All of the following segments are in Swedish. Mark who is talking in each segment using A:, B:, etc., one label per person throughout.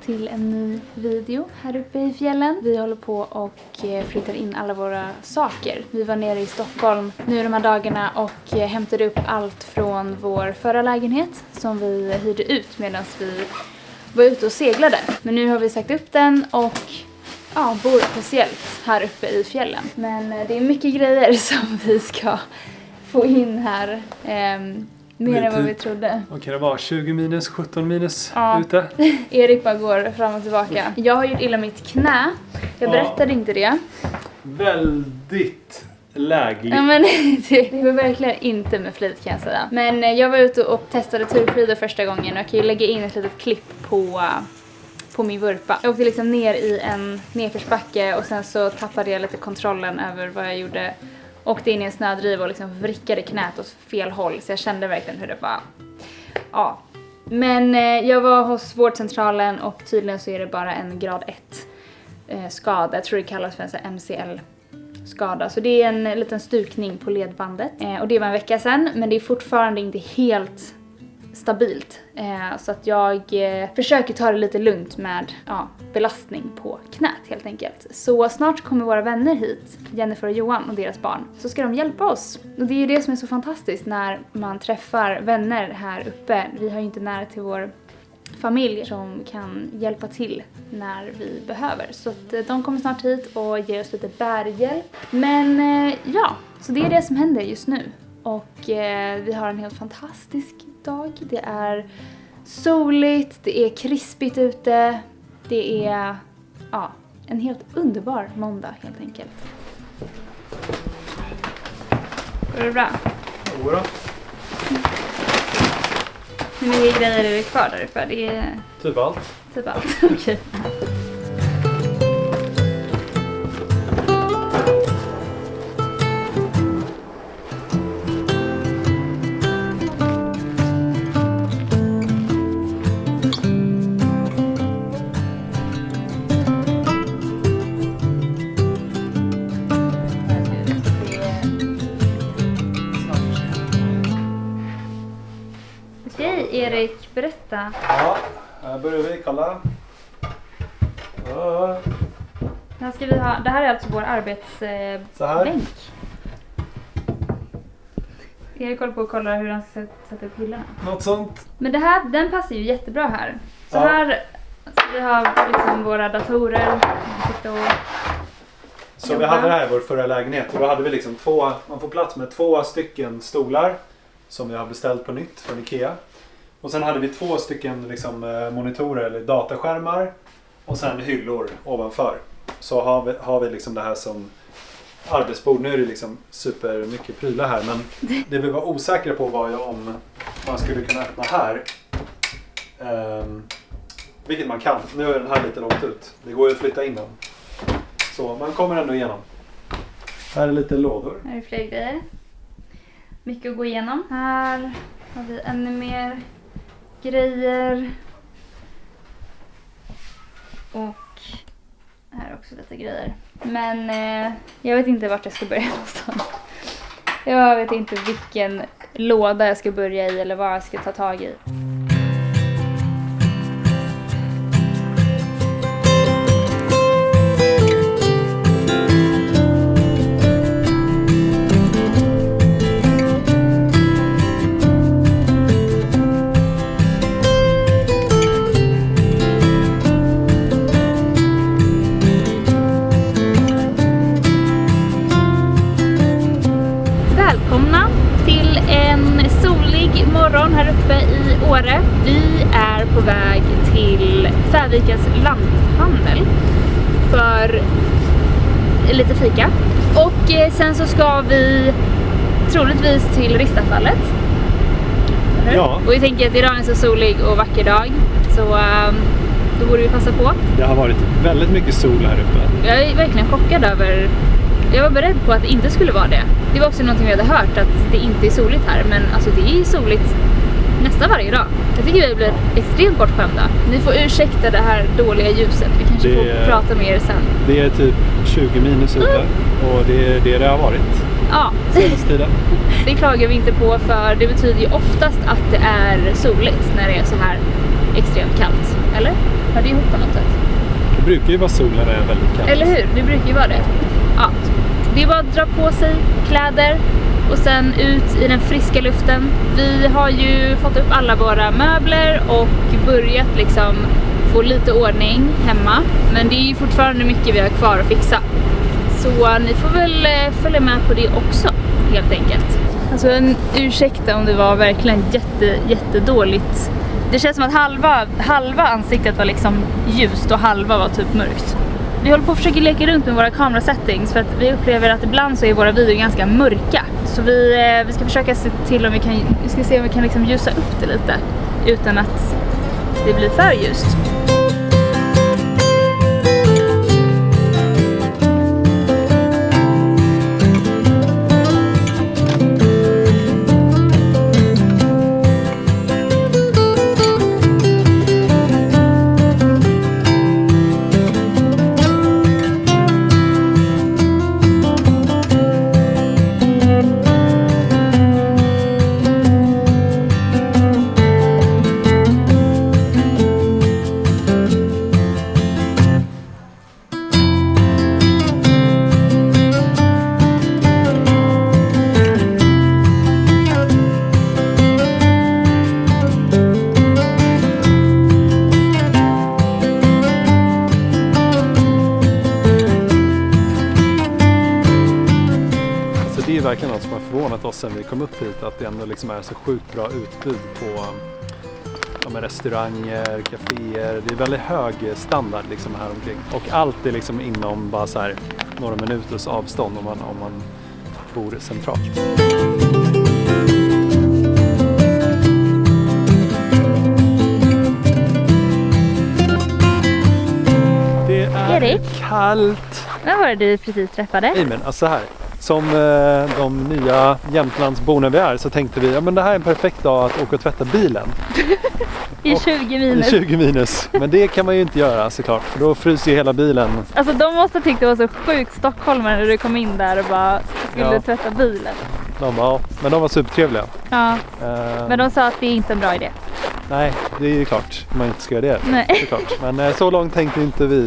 A: till en ny video här uppe i fjällen. Vi håller på och flyttar in alla våra saker. Vi var nere i Stockholm nu de här dagarna och hämtade upp allt från vår förra lägenhet som vi hyrde ut medan vi var ute och seglade. Men nu har vi sagt upp den och bor speciellt här uppe i fjällen. Men det är mycket grejer som vi ska få in här. Mer än vad vi trodde.
B: Vad kan det vara? 20 minus, 17 minus ute?
A: Erik bara går fram och tillbaka. Jag har gjort illa mitt knä. Jag berättade inte det.
B: Väldigt lägligt.
A: Ja, men det var verkligen inte med flit kan jag säga. Men jag var ute och testade turskidor första gången. Och jag kan ju lägga in ett litet klipp på min vurpa. Jag åkte liksom ner i en nedförsbacke och sen så tappade jag lite kontrollen över vad jag gjorde. Åkte in i en snödriva och liksom vrickade knät åt fel håll. Så jag kände verkligen hur det var. Ja. Men jag var hos vårdcentralen och tydligen så är det bara en grad 1 skada. Jag tror det kallas för en sån här MCL-skada. Så det är en liten stukning på ledbandet. Och det var en vecka sedan. Men det är fortfarande inte helt stabilt. Så att jag försöker ta det lite lugnt med belastning på knät helt enkelt. Så snart kommer våra vänner hit, Jennifer och Johan och deras barn. Så ska de hjälpa oss. Och det är ju det som är så fantastiskt när man träffar vänner här uppe. Vi har ju inte nära till vår familj som kan hjälpa till när vi behöver. Så att de kommer snart hit och ger oss lite bärhjälp. Men så det är det som händer just nu. Och vi har en helt fantastisk dag. Det är soligt, det är krispigt ute. Det är en helt underbar måndag helt enkelt. Går det bra?
B: Jo då.
A: Hur mycket grejer är det kvar där uppe? Det är...
B: Typ allt.
A: Typ allt, okej. Erik, berätta.
B: Ja, här börjar vi kolla.
A: Här ska vi ha, det här är alltså vår arbetsbänk. Erik håller på att kolla hur han ska sätta upp hyllorna.
B: Något sånt.
A: Men det här, den passar ju jättebra här. Så här ska vi ha liksom våra datorer.
B: Så vi hade det här i vår förra lägenhet. Och då hade vi liksom man får plats med 2 stycken stolar som vi har beställt på nytt från Ikea. Och sen hade vi 2 stycken liksom, monitorer eller dataskärmar och sen hyllor ovanför. Så har vi liksom det här som arbetsbord. Nu är det liksom super mycket prylar här, men det vi var osäkra på var ju om man skulle kunna öppna här. Vilket man kan. Nu är den här lite långt ut. Det går ju att flytta in den. Så man kommer ändå igenom. Här är lite lådor.
A: Här är fler grejer. Mycket att gå igenom. Här har vi ännu mer grejer. Och här också lite grejer. Men jag vet inte vart jag ska börja någonstans. Jag vet inte vilken låda jag ska börja i eller vad jag ska ta tag i. Välkomna till en solig morgon här uppe i Åre. Vi är på väg till Färvikas lanthandel för lite fika. Och sen så ska vi troligtvis till Ristafallet.
B: Ja.
A: Och vi tänker att idag är en så solig och vacker dag. Så då borde vi passa på.
B: Det har varit väldigt mycket sol här uppe.
A: Jag är verkligen chockad över... Jag var beredd på att det inte skulle vara det. Det var också någonting vi hade hört, att det inte är soligt här. Men alltså det är soligt nästan varje dag. Jag tycker vi blir extremt bortskämda. Ni får ursäkta det här dåliga ljuset. Vi kanske får prata med er sen.
B: Det är typ 20 minus ute. Och det är det har varit.
A: Ja.
B: Senaste tiden.
A: Det klagar vi inte på, för det betyder ju oftast att det är soligt när det är så här extremt kallt. Eller? Hör det ihop på något sätt?
B: Det brukar ju vara sol när det är väldigt kallt.
A: Eller hur? Det brukar ju vara det. Ja. Det är bara att dra på sig kläder och sen ut i den friska luften. Vi har ju fått upp alla våra möbler och börjat liksom få lite ordning hemma. Men det är ju fortfarande mycket vi har kvar att fixa. Så ni får väl följa med på det också, helt enkelt. Alltså ursäkta om det var verkligen jättedåligt. Det känns som att halva ansiktet var liksom ljust och halva var typ mörkt. Vi håller på att försöka leka runt med våra kamerasettings för att vi upplever att ibland så är våra videor ganska mörka. Så vi ska försöka se till om vi kan liksom ljusa upp det lite utan att det blir för ljust.
B: Det är verkligen något som har förvånat oss sen vi kom upp hit, att det ändå liksom är så sjukt bra utbud på restauranger, kaféer. Det är väldigt hög standard liksom här omkring. Och allt är liksom inom bara så här några minuters avstånd om man bor centralt. Det är
A: Erik?
B: kallt.
A: Vad var det du precis träffade?
B: Nej men alltså här. Som de nya Jämtlandsborna vi är så tänkte vi, ja men det här är en perfekt dag att åka och tvätta bilen.
A: I 20 minus.
B: I 20 minus. Men det kan man ju inte göra såklart, för då fryser ju hela bilen.
A: Alltså de måste tyckt det var så sjukt stockholmare när du kom in där och bara skulle tvätta bilen.
B: Men de var supertrevliga.
A: Ja, men de sa att det är inte en bra idé.
B: Nej, det är ju klart man inte ska göra det.
A: Nej.
B: Såklart. Men så långt tänkte inte vi.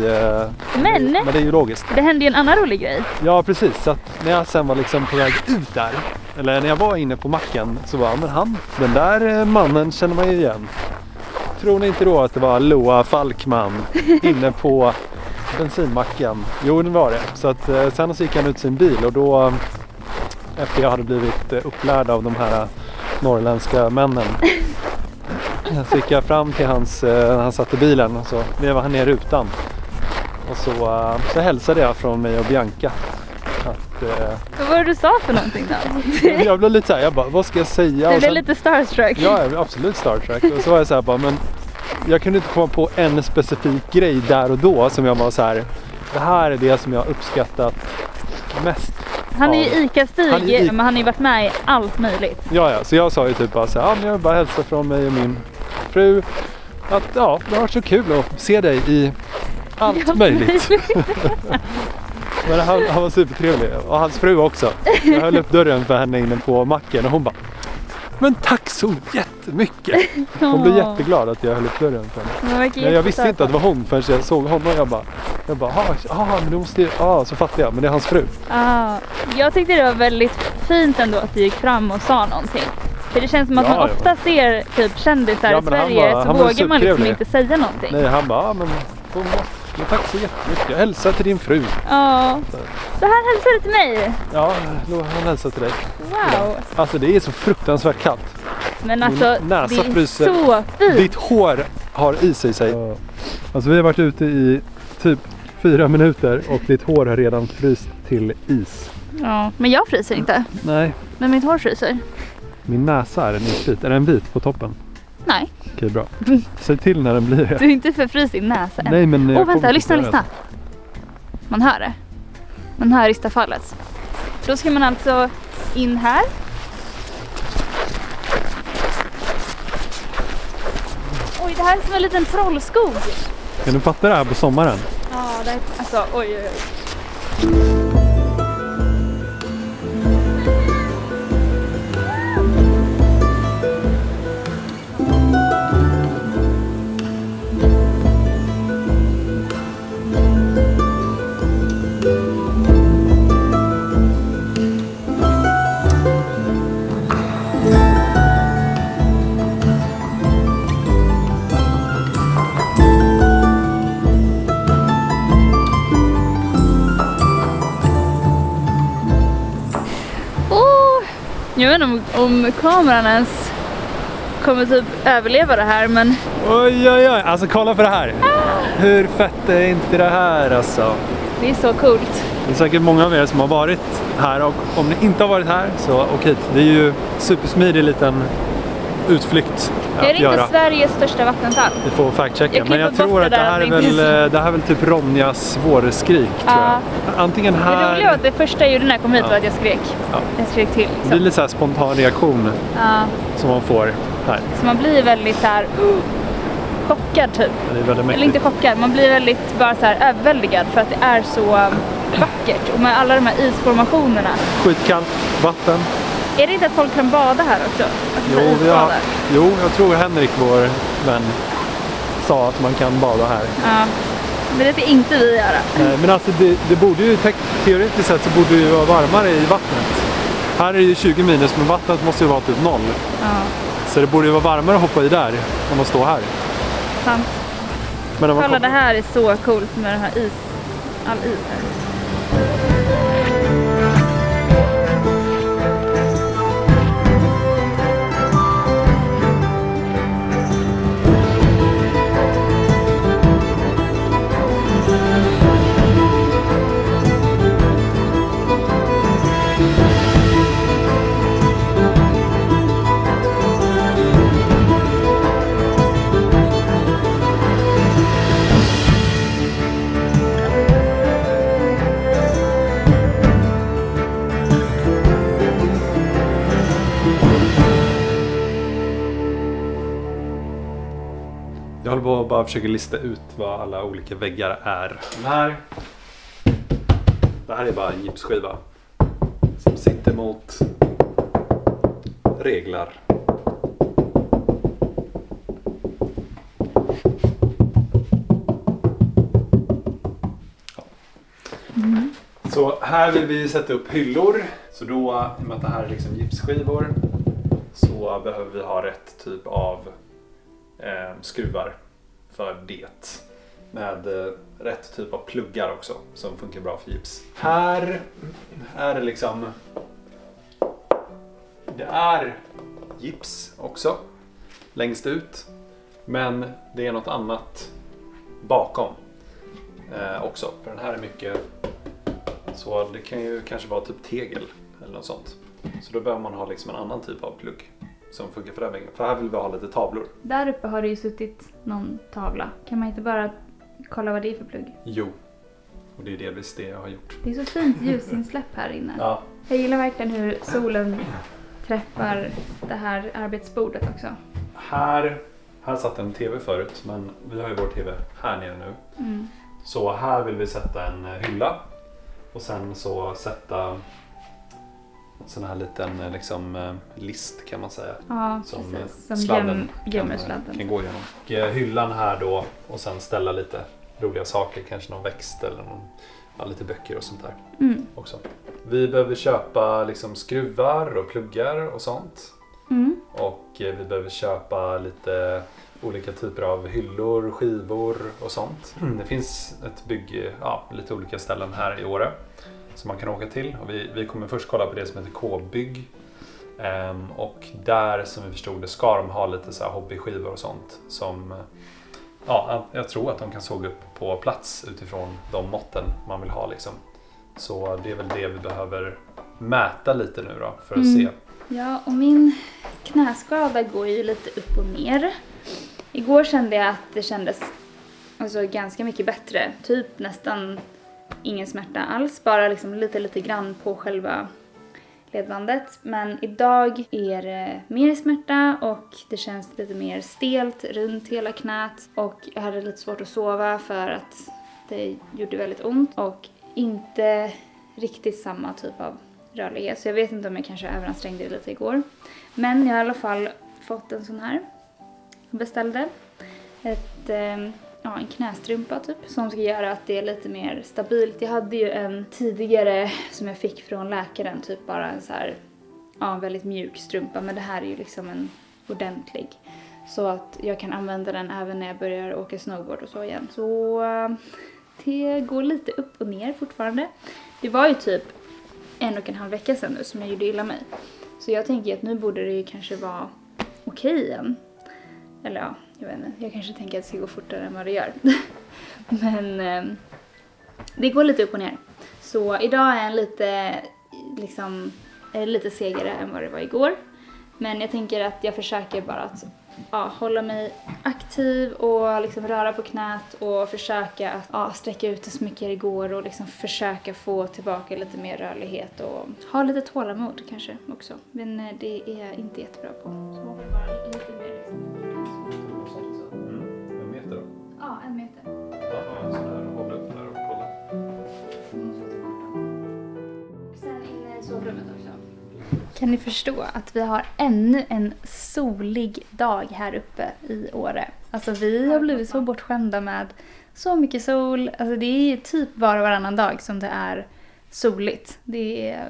B: Men det är ju logiskt.
A: Det hände ju en annan rolig grej.
B: Ja, precis. Så att när jag sen var liksom på väg ut där, eller när jag var inne på macken, så var men den där mannen känner man ju igen. Tror ni inte då att det var Loa Falkman inne på bensinmacken? Jo, det var det. Så att sen så gick han ut sin bil och då, efter jag hade blivit upplärd av de här norrländska männen, så gick jag fram till han satt i bilen och så vevade han ner rutan. Och så hälsade jag från mig och Bianca.
A: Vad var det du sa för någonting då?
B: Jag blev lite så här, jag bara, vad ska jag säga?
A: Du blev lite starstruck.
B: Ja, jag blev absolut starstruck. Och så var jag så här bara, men jag kunde inte komma på en specifik grej där och då som jag var så här, det här är det som jag uppskattat mest.
A: Han är ju ICA-Stig, men han har ju varit med i allt möjligt.
B: Ja, så jag sa ju typ bara så här, men jag vill bara hälsa från mig och min fru att det har varit så kul att se dig i allt möjligt. Men han var supertrevlig, och hans fru också. Jag höll upp dörren för henne inne på macken och hon bara, men tack så jättemycket. Hon blev jätteglad att jag höll upp dörren för henne. Men jag visste inte att det var hon förrän jag såg honom. Jag bara, men du måste så fattade jag, men det är hans fru.
A: Jag tyckte det var väldigt fint ändå att du gick fram och sa någonting. För det känns som att man ofta ser typ kändisar i Sverige, så vågar man liksom inte säga någonting.
B: Nej, han bara, men tack så jättemycket. Jag hälsar till din fru.
A: Ja. Så han hälsade till mig.
B: Ja, han hälsar till dig.
A: Wow.
B: Alltså det är så fruktansvärt kallt.
A: Men alltså,
B: näsa
A: det är
B: fryser.
A: Så fint.
B: Ditt hår har is i sig. Ja. Alltså vi har varit ute i typ 4 minuter och ditt hår har redan fryst till is.
A: Ja, men jag fryser inte.
B: Nej.
A: Men mitt hår fryser.
B: Min näsa är vit. Är den vit på toppen?
A: Nej.
B: Okej, bra. Säg till när den blir det.
A: Du är inte förfryst i näsa.
B: Nej, men
A: vänta, lyssna. Man hör det. Man hör ristafallet. Då ska man alltså in här. Oj, det här är som en liten trollskog.
B: Kan du fatta det här på sommaren?
A: Ja, det är, alltså, oj. Jag vet inte om kameran ens kommer typ överleva det här, men...
B: Oj, oj, oj. Alltså kolla på det här. Hur fett är inte det här alltså?
A: Det är så coolt.
B: Det är säkert många av er som har varit här, och om ni inte har varit här så åk hit. Det är ju supersmidig liten utflykt att
A: Är det
B: göra.
A: inte Sveriges största vattenfall?
B: Vi får fact-checka.
A: Jag
B: Men jag
A: klipper
B: tror
A: bort
B: att
A: det
B: det
A: där
B: här,
A: att
B: är väl typ Ronjas vårskrik, tror jag. Antingen
A: Det
B: här...
A: roliga var att det första jag gjorde när jag kom hit var att jag skrek.
B: Ja.
A: Jag skrek till.
B: Det blir lite så här spontan reaktion
A: Ja.
B: som man får här.
A: Så man blir väldigt så här chockad typ.
B: Det är väldigt mäktigt.
A: Eller inte chockad, man blir väldigt bara så här överväldigad för att det är så vackert. Och med alla de här isformationerna.
B: Skitkallt vatten.
A: Är det inte att folk kan bada här också? Att
B: Jo, jag tror Henrik, vår vän, sa att man kan bada här.
A: Ja, men det ska inte vi göra.
B: Men alltså det borde ju teoretiskt sett så borde det ju vara varmare i vattnet. Här är det ju 20 minus, men vattnet måste ju vara typ 0.
A: Ja,
B: Så det borde ju vara varmare att hoppa i där än att stå här.
A: sant.
B: Men
A: Kolla, det här är så coolt med den här all is här.
B: Jag håller på att bara försöka lista ut vad alla olika väggar är. Det här är bara en gipsskiva som sitter mot reglar. Ja. Så här vill vi sätta upp hyllor. Så då, i och med att det här är liksom gipsskivor, så behöver vi ha rätt typ av skruvar för det. Med rätt typ av pluggar också som funkar bra för gips. Här är det liksom... Det är gips också längst ut. Men det är något annat bakom också. För den här är mycket... Så det kan ju kanske vara typ tegel eller något sånt. Så då behöver man ha liksom en annan typ av plugg som funkar för den väggen. För här vill vi ha lite tavlor.
A: Där uppe har det ju suttit någon tavla. Kan man inte bara kolla vad det är för plugg?
B: Jo, och det är delvis det jag har gjort.
A: Det är så fint ljusinsläpp här inne.
B: Ja.
A: Jag gillar verkligen hur solen träffar det här arbetsbordet också.
B: Här satt en tv förut, men vi har ju vår tv här nere nu.
A: Mm.
B: Så här vill vi sätta en hylla. Och sen så sätta sån här liten liksom list kan man säga.
A: Ja,
B: som
A: precis. Som
B: sladden
A: gömmer sladden.
B: kan gå igenom. Och hyllan här då, och sen ställa lite roliga saker, kanske någon växt eller lite böcker och sånt där också. Vi behöver köpa liksom skruvar och pluggar och sånt. Och vi behöver köpa lite olika typer av hyllor, skivor och sånt. Det finns ett lite olika ställen här i Åre som man kan åka till. Och vi kommer först kolla på det som heter K-bygg. Och där, som vi förstod det, ska de ha lite så här hobbyskivor och sånt som jag tror att de kan såga upp på plats utifrån de måtten man vill ha liksom. Så det är väl det vi behöver mäta lite nu då för att se.
A: Ja, och min knäskada går ju lite upp och ner. Igår kände jag att det kändes ganska mycket bättre. Typ nästan ingen smärta alls. Bara liksom lite grann på själva ledbandet. Men idag är det mer smärta och det känns lite mer stelt runt hela knät. Och jag hade lite svårt att sova för att det gjorde väldigt ont. Och inte riktigt samma typ av rörlighet. Så jag vet inte om jag kanske överansträngde det lite igår. Men jag har i alla fall fått en sån här. Jag beställde en knästrumpa typ. Som ska göra att det är lite mer stabilt. Jag hade ju en tidigare som jag fick från läkaren. Typ bara en så här, väldigt mjuk strumpa. Men det här är ju liksom en ordentlig. Så att jag kan använda den även när jag börjar åka snowboard och så igen. Så det går lite upp och ner fortfarande. Det var ju typ 1,5 vecka sedan nu som jag gjorde illa mig. Så jag tänker att nu borde det ju kanske vara okej igen. Eller ja, jag vet inte. Jag kanske tänker att det ska gå fortare än vad det gör. Men det går lite upp och ner. Så idag är en lite segare än vad det var igår. Men jag tänker att jag försöker bara att hålla mig aktiv och liksom röra på knät och försöka att sträcka ut det så mycket det går och liksom försöka få tillbaka lite mer rörlighet och ha lite tålamod kanske också. Men det är jag inte jättebra på. Så håller bara lite mer liksom.
B: En meter då?
A: Ja, 1 meter.
B: Ja, sådär. Hålla upp där och kolla.
A: Och sen inne i sovrummet också. Kan ni förstå att vi har ännu en solig dag här uppe i Åre? Alltså vi har blivit så bortskämda med så mycket sol. Alltså det är typ bara varannan dag som det är soligt. Det är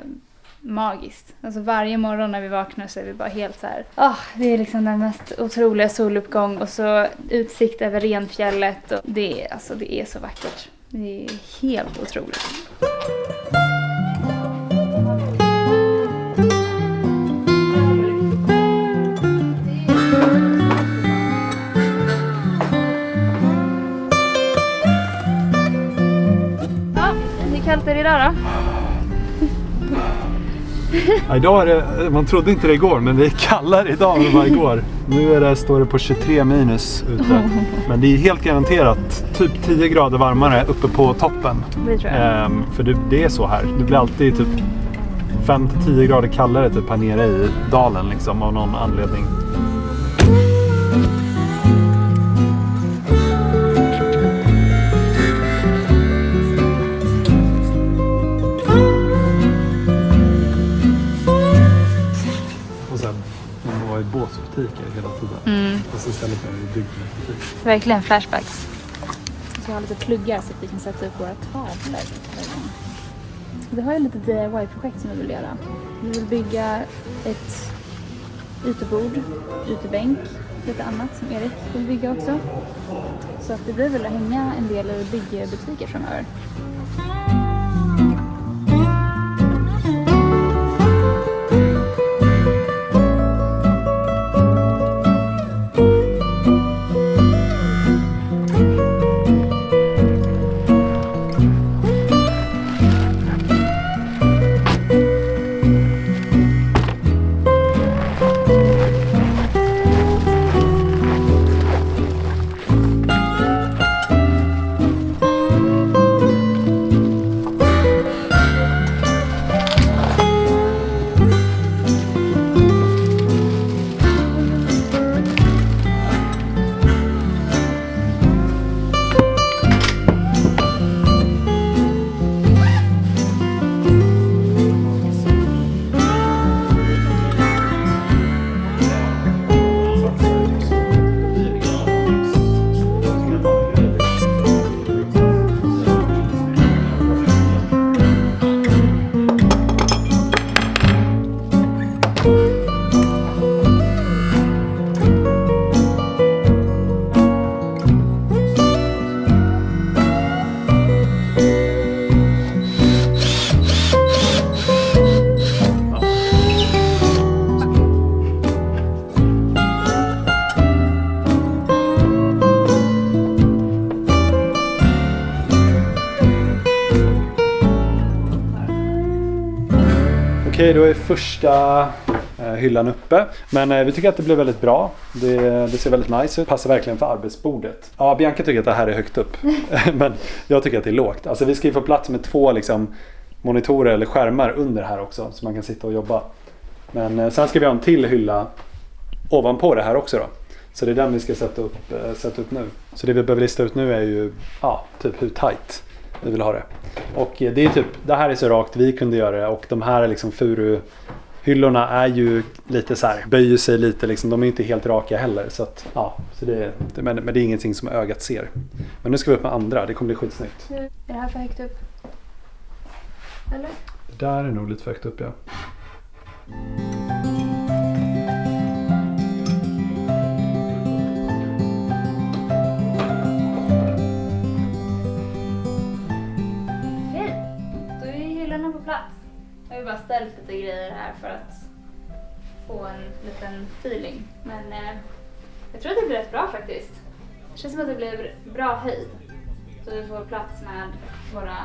A: magiskt. Alltså varje morgon när vi vaknar så är vi bara helt så här. Det är liksom den mest otroliga soluppgång och så utsikt över Renfjället. Och det är så vackert. Det är helt otroligt. Hur kallt är det idag då?
B: Ja, idag är det, man trodde inte det igår, men det är kallare idag än det var igår. Nu står det på 23 minus ute. Men det är helt garanterat typ 10 grader varmare uppe på toppen.
A: Det tror jag.
B: För det är så här. Det blir alltid typ 5-10 grader kallare typ här nere i dalen liksom, av någon anledning. I båsbutiker hela tiden. Och så istället för i byggbutik.
A: Verkligen flashbacks. Så jag har lite pluggar så att vi kan sätta upp våra tavlor. Vi har ju lite DIY-projekt som vi vill göra. Vi vill bygga ett utebord, utebänk, lite annat som Erik vill bygga också. Så att vi vill hänga en del i byggbutiker framöver.
B: Okej, då är första hyllan uppe. Men vi tycker att det blir väldigt bra. Det ser väldigt nice ut. Passar verkligen för arbetsbordet. Ja, Bianca tycker att det här är högt upp. Men jag tycker att det är lågt. Alltså vi ska ju få plats med 2 liksom, monitorer eller skärmar under här också. Så man kan sitta och jobba. Men sen ska vi ha en till hylla ovanpå det här också då. Så det är den vi ska sätta upp nu. Så det vi behöver lista ut nu är ju typ hur tight vi vill ha det. Och det är typ, det här är så rakt vi kunde göra det. Och de här liksom furuhyllorna är ju lite så här, böjer sig lite liksom. De är inte helt raka heller. Så att, men det är ingenting som ögat ser. Men nu ska vi upp med andra, det kommer bli skitsnyggt.
A: Är det här för högt upp? Eller?
B: Det där är nog lite för högt upp, ja.
A: Okej, då är hyllorna på plats. Jag har ju bara ställt lite grejer här för att få en liten feeling. Men jag tror att det blir rätt bra faktiskt. Det känns som att det blir bra höjd. Så vi får plats med våra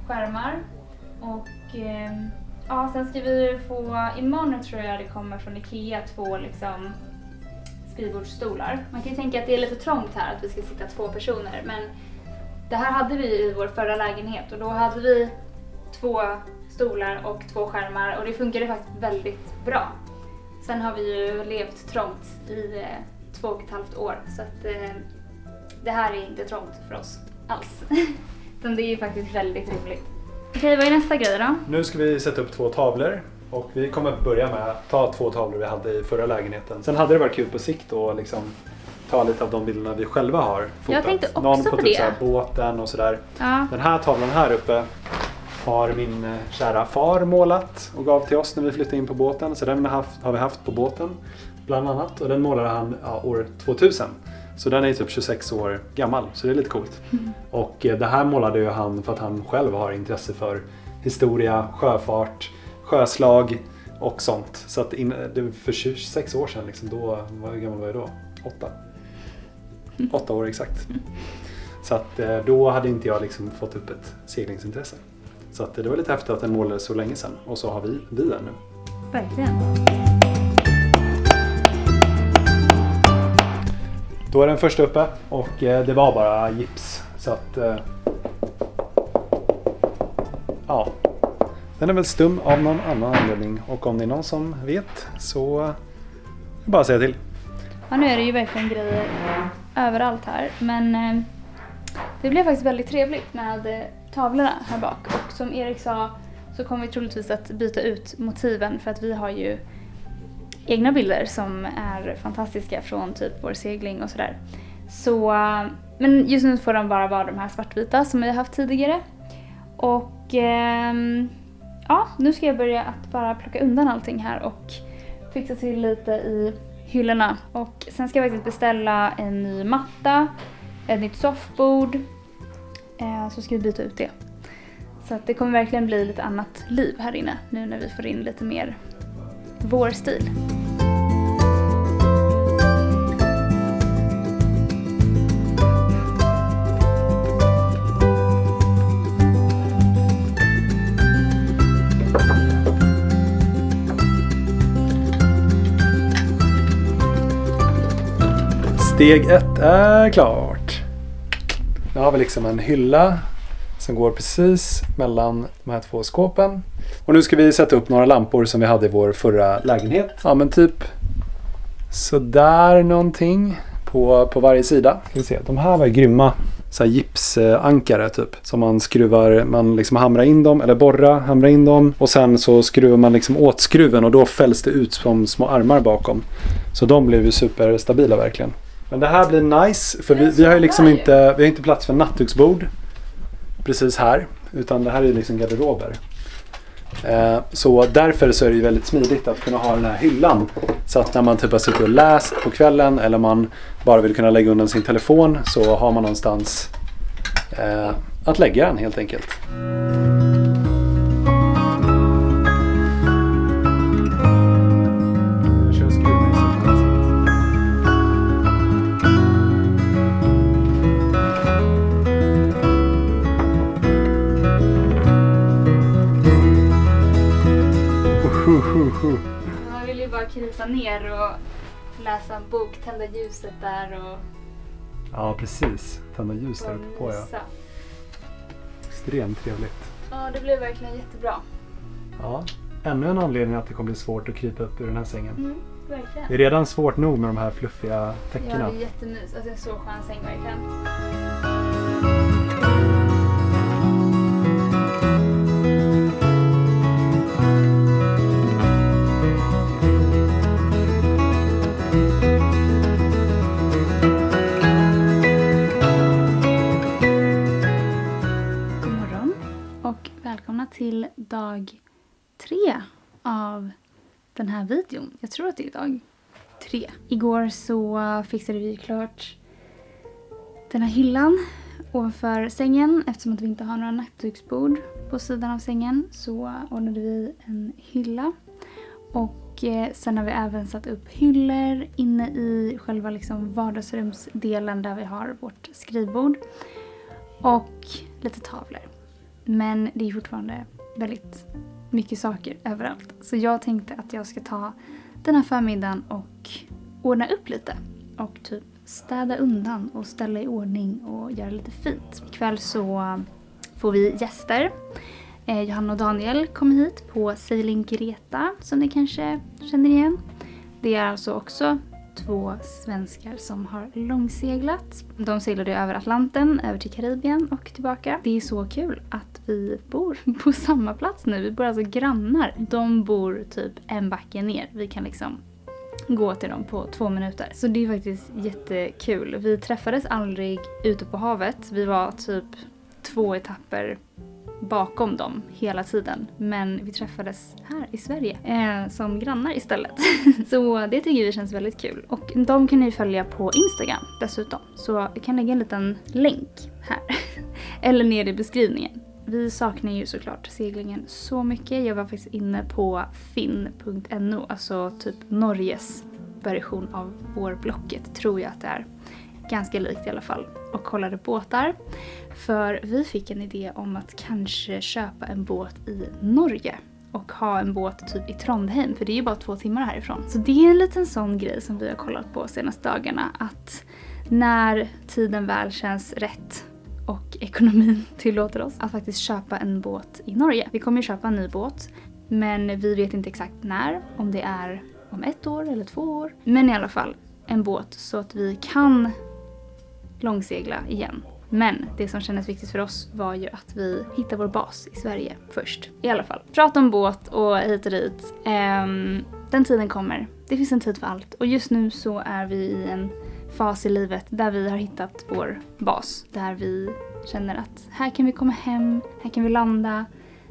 A: skärmar. Och ja, sen ska vi få, imorgon tror jag det kommer från Ikea 2 liksom skrivbordsstolar. Man kan ju tänka att det är lite trångt här att vi ska sitta 2 personer, men det här hade vi i vår förra lägenhet och då hade vi 2 stolar och 2 skärmar och det funkade faktiskt väldigt bra. Sen har vi ju levt trångt i 2,5 år så att det här är inte trångt för oss alls. Utan det är ju faktiskt väldigt rimligt. Okej, vad är nästa grej då?
B: Nu ska vi sätta upp 2 tavlor. Och vi kommer börja med att ta 2 tavlor vi hade i förra lägenheten. Sen hade det varit kul på sikt att liksom ta lite av de bilderna vi själva har fotat.
A: Jag tänkte också
B: någon på
A: det.
B: typ så här båten och sådär.
A: Ja.
B: Den här tavlan här uppe har min kära far målat och gav till oss när vi flyttade in på båten. Så den har vi haft på båten bland annat. Och den målade han år 2000. Så den är typ 26 år gammal, så det är lite coolt. Och det här målade ju han för att han själv har intresse för historia, sjöfart, sjöslag och sånt. Så att det för 26 år sedan, liksom, då, hur gammal var jag då? 8. 8 år exakt. Så att då hade inte jag liksom fått upp ett seglingsintresse. Så att det var lite häftigt att den målades så länge sedan. Och så har vi den nu.
A: Verkligen.
B: Då är den första uppe och det var bara gips. Så att ja, den är väl stum av någon annan anledning. Och om det är någon som vet så är det bara att säga till.
A: Ja, nu är det ju verkligen grejer överallt här. Men det blev faktiskt väldigt trevligt med tavlorna här bak. Och som Erik sa så kommer vi troligtvis att byta ut motiven för att vi har ju egna bilder som är fantastiska från typ vår segling och sådär. Så, men just nu får de bara vara de här svartvita som vi har haft tidigare. Och ja, nu ska jag börja att bara plocka undan allting här och fixa till lite i hyllorna. Och sen ska jag faktiskt beställa en ny matta, ett nytt soffbord. Så ska vi byta ut det. Så att det kommer verkligen bli lite annat liv här inne nu när vi får in lite mer vår stil.
B: Steg 1 är klart. Nu har vi liksom en hylla som går precis mellan de här 2 skåpen. Och nu ska vi sätta upp några lampor som vi hade i vår förra lägenhet. Ja, men typ sådär någonting på varje sida. Ska vi se. De här var grymma. Så här gipsankare typ. Som man skruvar, man liksom hamrar in dem eller hamrar in dem. Och sen så skruvar man liksom åt skruven och då fälls det ut som små armar bakom. Så de blev ju superstabila verkligen. Men det här blir nice för vi har ju liksom inte, vi har inte plats för nattduksbord precis här, utan det här är liksom garderober. Så därför så är det ju väldigt smidigt att kunna ha den här hyllan. Så att när man typ har suttit och läst på kvällen eller man bara vill kunna lägga undan sin telefon så har man någonstans att lägga den helt enkelt.
A: Man vill ju bara krypa ner och läsa en bok, tända ljuset där och...
B: Ja, precis. Tända ljus där uppe på, ja. Extremt trevligt.
A: Ja, det blev verkligen jättebra.
B: Ja, ännu en anledning att det kommer bli svårt att krypa upp ur den här sängen.
A: Verkligen.
B: Det är redan svårt nog med de här fluffiga täckena.
A: Ja, det är jättemys. Alltså det är en så skön säng verkligen. Till dag 3 av den här videon. Jag tror att det är dag 3. Igår så fixade vi klart den här hyllan ovanför sängen. Eftersom att vi inte har några nattduksbord på sidan av sängen så ordnade vi en hylla. Och Och sen har vi även satt upp hyllor inne i själva liksom vardagsrumsdelen där vi har vårt skrivbord. Och lite tavlor. Men det är fortfarande väldigt mycket saker överallt. Så jag tänkte att jag ska ta den här förmiddagen och ordna upp lite. Och typ städa undan och ställa i ordning och göra lite fint. Ikväll så får vi gäster. Johanna och Daniel kommer hit på Sailing Greta, som ni kanske känner igen. Det är alltså också 2 svenskar som har långseglat. De seglade över Atlanten, över till Karibien och tillbaka. Det är så kul att vi bor på samma plats nu. Vi bor alltså grannar. De bor typ en backe ner. Vi kan liksom gå till dem på 2 minuter. Så det är faktiskt jättekul. Vi träffades aldrig ute på havet. Vi var typ 2 etapper bakom dem hela tiden. Men vi träffades här i Sverige som grannar istället. Så det tycker vi känns väldigt kul. Och de kan ni följa på Instagram dessutom. Så jag kan lägga en liten länk här. Eller ner i beskrivningen. Vi saknar ju såklart seglingen så mycket. Jag var faktiskt inne på finn.no, alltså typ Norges version av vårblocket, tror jag att det är. Ganska likt i alla fall. Och kollade båtar. För vi fick en idé om att kanske köpa en båt i Norge. Och ha en båt typ i Trondheim. För det är ju bara 2 timmar härifrån. Så det är en liten sån grej som vi har kollat på senaste dagarna. Att när tiden väl känns rätt och ekonomin tillåter oss att faktiskt köpa en båt i Norge. Vi kommer ju köpa en ny båt. Men vi vet inte exakt när. Om det är om 1 år eller 2 år. Men i alla fall en båt så att vi kan långsegla igen. Men det som kändes viktigt för oss var ju att vi hittar vår bas i Sverige först. I alla fall. Prata om båt och hit och dit. Den tiden kommer. Det finns en tid för allt. Och just nu så är vi i en fas i livet där vi har hittat vår bas. Där vi känner att här kan vi komma hem, här kan vi landa.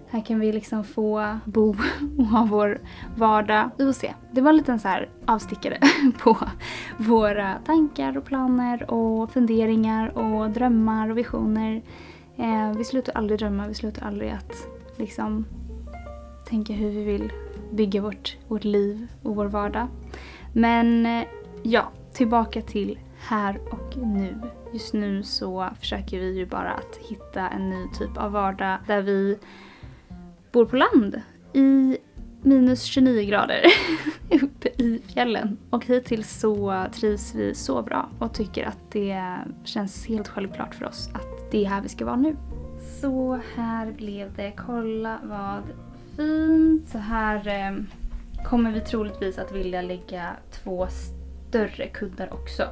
A: Här kan vi liksom få bo och ha vår vardag. Vi får se. Det var en liten så här avstickare på våra tankar och planer och funderingar och drömmar och visioner. Vi slutar aldrig drömma, vi slutar aldrig att liksom tänka hur vi vill bygga vårt liv och vår vardag. Men ja, tillbaka till här och nu. Just nu så försöker vi ju bara att hitta en ny typ av vardag där vi bor på land i minus 29 grader uppe i fjällen. Och hittills så trivs vi så bra och tycker att det känns helt självklart för oss att det är här vi ska vara nu. Så här blev det. Kolla vad fint. Så här kommer vi troligtvis att vilja lägga 2 större kuddar också.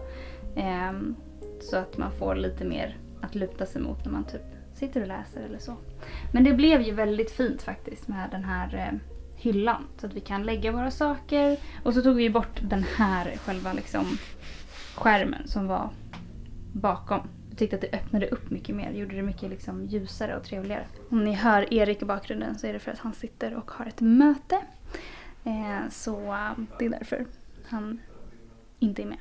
A: Så att man får lite mer att luta sig mot när man typ sitter och läser eller så. Men det blev ju väldigt fint faktiskt med den här hyllan. Så att vi kan lägga våra saker. Och så tog vi bort den här själva liksom skärmen som var bakom. Jag tyckte att det öppnade upp mycket mer. Det gjorde det mycket liksom ljusare och trevligare. Om ni hör Erik i bakgrunden så är det för att han sitter och har ett möte. Så det är därför han inte är med.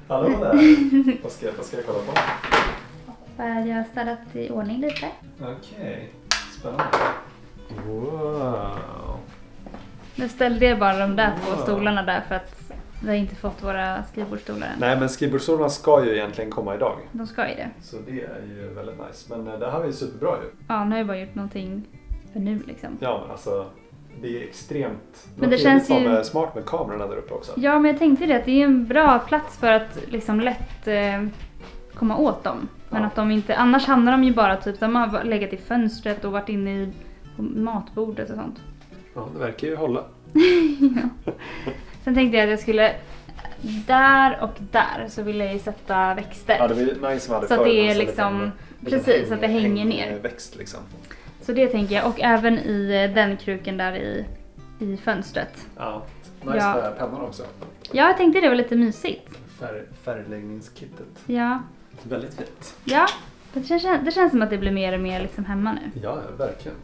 B: Hallå där! Vad ska jag kolla på?
A: Jag har städat i ordning lite.
B: Okej, spännande. Wow!
A: Nu ställde jag bara de där 2 stolarna där för att vi har inte fått våra skrivbordsstolar än.
B: Nej, men skrivbordsstolarna ska ju egentligen komma idag.
A: De ska ju det.
B: Så det är ju väldigt nice. Men det här är ju superbra ju.
A: Ja, nu har jag bara gjort någonting för nu liksom.
B: Ja, men alltså det är extremt.
A: Men det känns ju
B: smart med kamerorna där uppe också.
A: Ja, men jag tänkte det att det är en bra plats för att liksom lätt komma åt dem. Men att de inte, annars hamnar de ju bara typ, de har legat i fönstret och varit inne i matbordet och sånt.
B: Ja, det verkar ju hålla.
A: Ja. Sen tänkte jag att jag skulle där och där så ville jag ju sätta växter.
B: Ja, det blir nice som hade
A: så att det är
B: så
A: liksom, precis, så att det hänger ner.
B: Växt liksom.
A: Så det tänker jag, och även i den kruken där i fönstret.
B: Ja, nice med pennan också.
A: Ja, jag tänkte det var lite mysigt.
B: Färgläggningskittet.
A: Ja.
B: Väldigt fint.
A: Ja, det känns som att det blir mer och mer liksom hemma nu.
B: Ja, verkligen.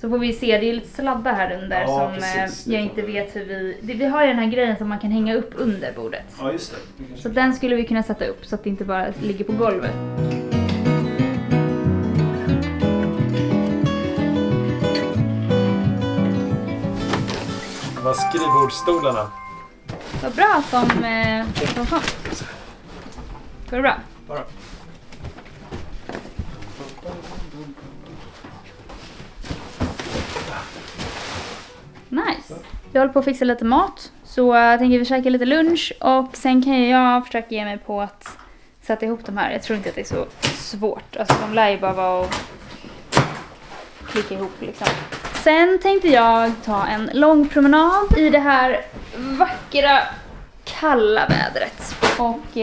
A: Så får vi se, det är lite sladda här under som precis, jag inte vet hur vi har ju den här grejen som man kan hänga upp under bordet.
B: Ja, just det.
A: Så den skulle vi kunna sätta upp så att det inte bara ligger på golvet.
B: Vad skrivbordsstolarna?
A: Vad bra att de kom. Går det bra?
B: Bara.
A: Nice. Jag håller på att fixa lite mat. Så jag tänker vi käka lite lunch. Och sen kan jag försöka ge mig på att sätta ihop de här. Jag tror inte att det är så svårt. Alltså de lär ju bara vara att klicka ihop liksom. Sen tänkte jag ta en lång promenad i det här vackra kalla vädret. Och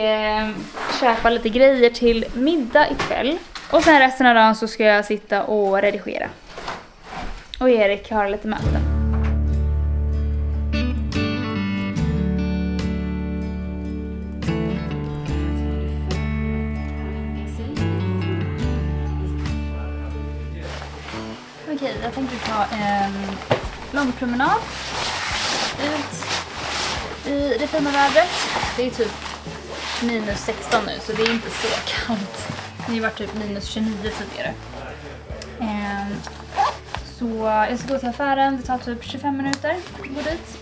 A: köpa lite grejer till middag ikväll. Och sen resten av dagen så ska jag sitta och redigera. Och Erik har lite möten. Okej, jag tänkte ta en lång promenad ut i det fina vädret. Det är typ minus 16 nu så det är inte så kallt. Det var typ minus 29 tidigare. Så jag ska gå till affären, det tar typ 25 minuter att gå dit.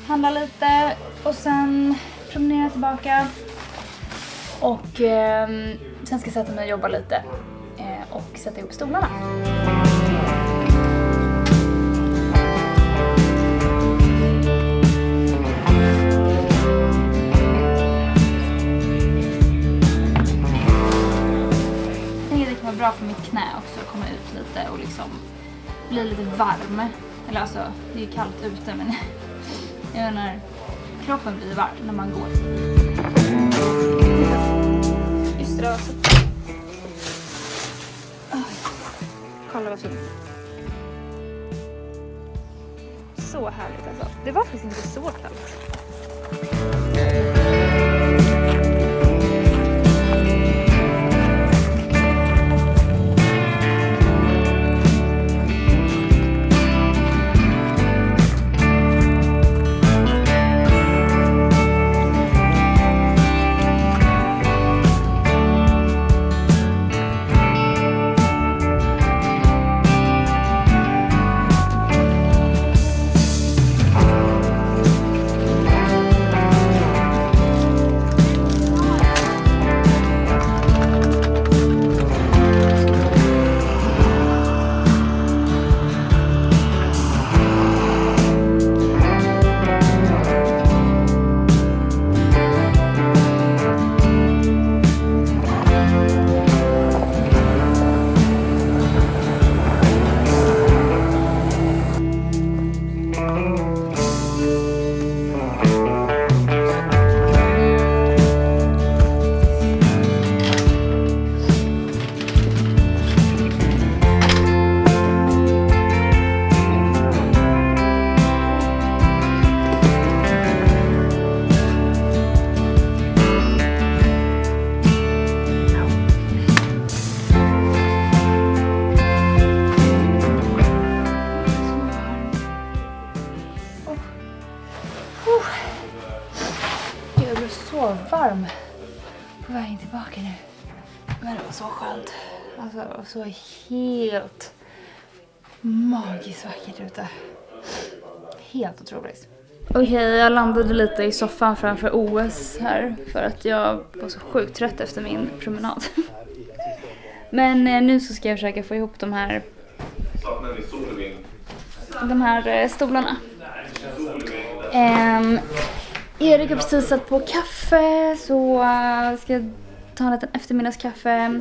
A: Handla lite och sen promenera tillbaka. Och sen ska jag sätta mig och jobba lite och sätta ihop stolarna. Bra för mitt knä också att komma ut lite och liksom bli lite varm. Eller alltså, det är ju kallt ute men jag menar, kroppen blir varm när man går. Just det, så. Kolla vad fint. Så härligt alltså. Det var faktiskt inte så kallt. Varm på vägen tillbaka nu. Men det var så skönt. Alltså det var så helt magiskt vackert ute. Helt otroligt. Okej, jag landade lite i soffan framför OS här för att jag var så sjukt trött efter min promenad. Men nu så ska jag försöka få ihop de här de här stolarna. Erik har precis satt på kaffe, så ska jag ta en liten eftermiddagskaffe.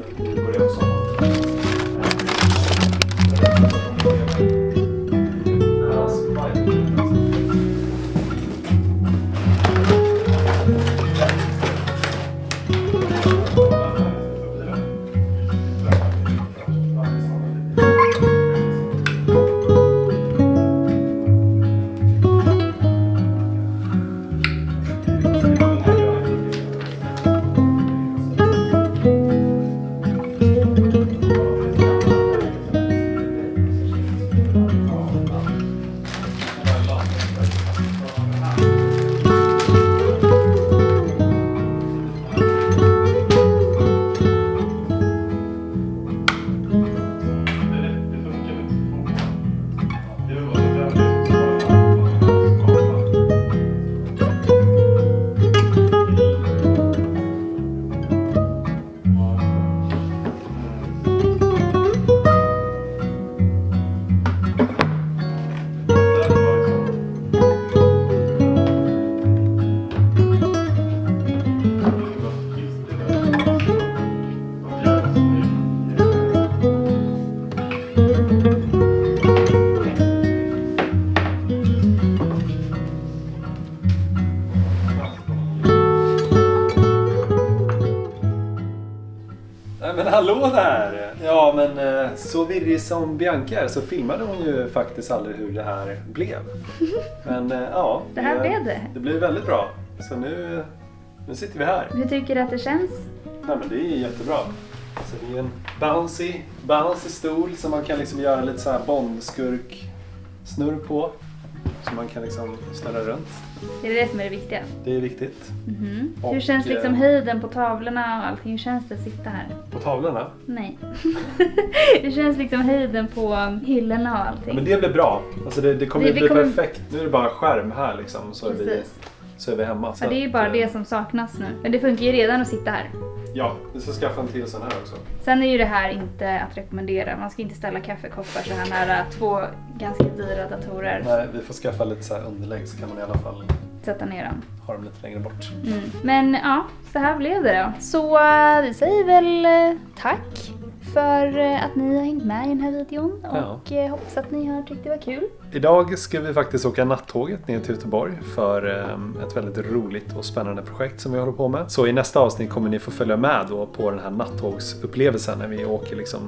B: Men hallå där! Ja, men så virrig som Bianca är så filmade hon ju faktiskt aldrig hur det här blev. Men ja,
A: Det här blev det.
B: Det blev väldigt bra. Så nu sitter vi här.
A: Hur tycker du att det känns?
B: Nej, men det är jättebra. Så det är en bouncy stol som man kan liksom göra lite så här Bond-skurk-snurr på. Så man kan liksom snurra runt.
A: Det är det som är det viktiga.
B: Det är viktigt. Och,
A: hur känns liksom höjden på tavlorna och allting? Hur känns det att sitta här?
B: På tavlorna?
A: Nej. Hur känns liksom höjden på hyllorna och allting?
B: Men det blir bra. Alltså det kommer bli perfekt. Nu är det bara skärm här liksom. Så är vi hemma. Så
A: ja, det är ju bara det som saknas nu. Men det funkar ju redan att sitta här.
B: Ja, vi ska skaffa en till sån här också.
A: Sen är ju det här inte att rekommendera. Man ska inte ställa kaffekoppar så här nära 2 ganska dyra datorer.
B: Nej, vi får skaffa lite så här underlägg så kan man i alla fall
A: sätta ner dem.
B: Ha dem lite längre bort.
A: Men ja, så här blev det då. Så vi säger väl tack för att ni har hängt med i den här videon. Och hoppas att ni har tyckt det var kul.
B: Idag ska vi faktiskt åka nattåget ner till Göteborg för ett väldigt roligt och spännande projekt som vi håller på med. Så i nästa avsnitt kommer ni få följa med då på den här nattågsupplevelsen när vi åker liksom,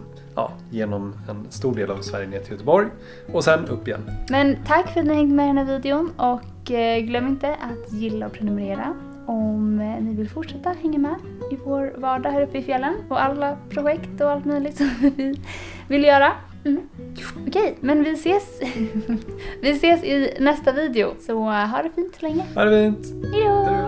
B: genom en stor del av Sverige ner till Göteborg och sen upp igen.
A: Men tack för att ni har hängt med i den här videon och glöm inte att gilla och prenumerera om ni vill fortsätta hänga med i vår vardag här uppe i fjällen och alla projekt och allt möjligt som vi vill göra. Okej, men vi ses i nästa video. Så ha det fint så länge.
B: Ha det fint.
A: Hejdå!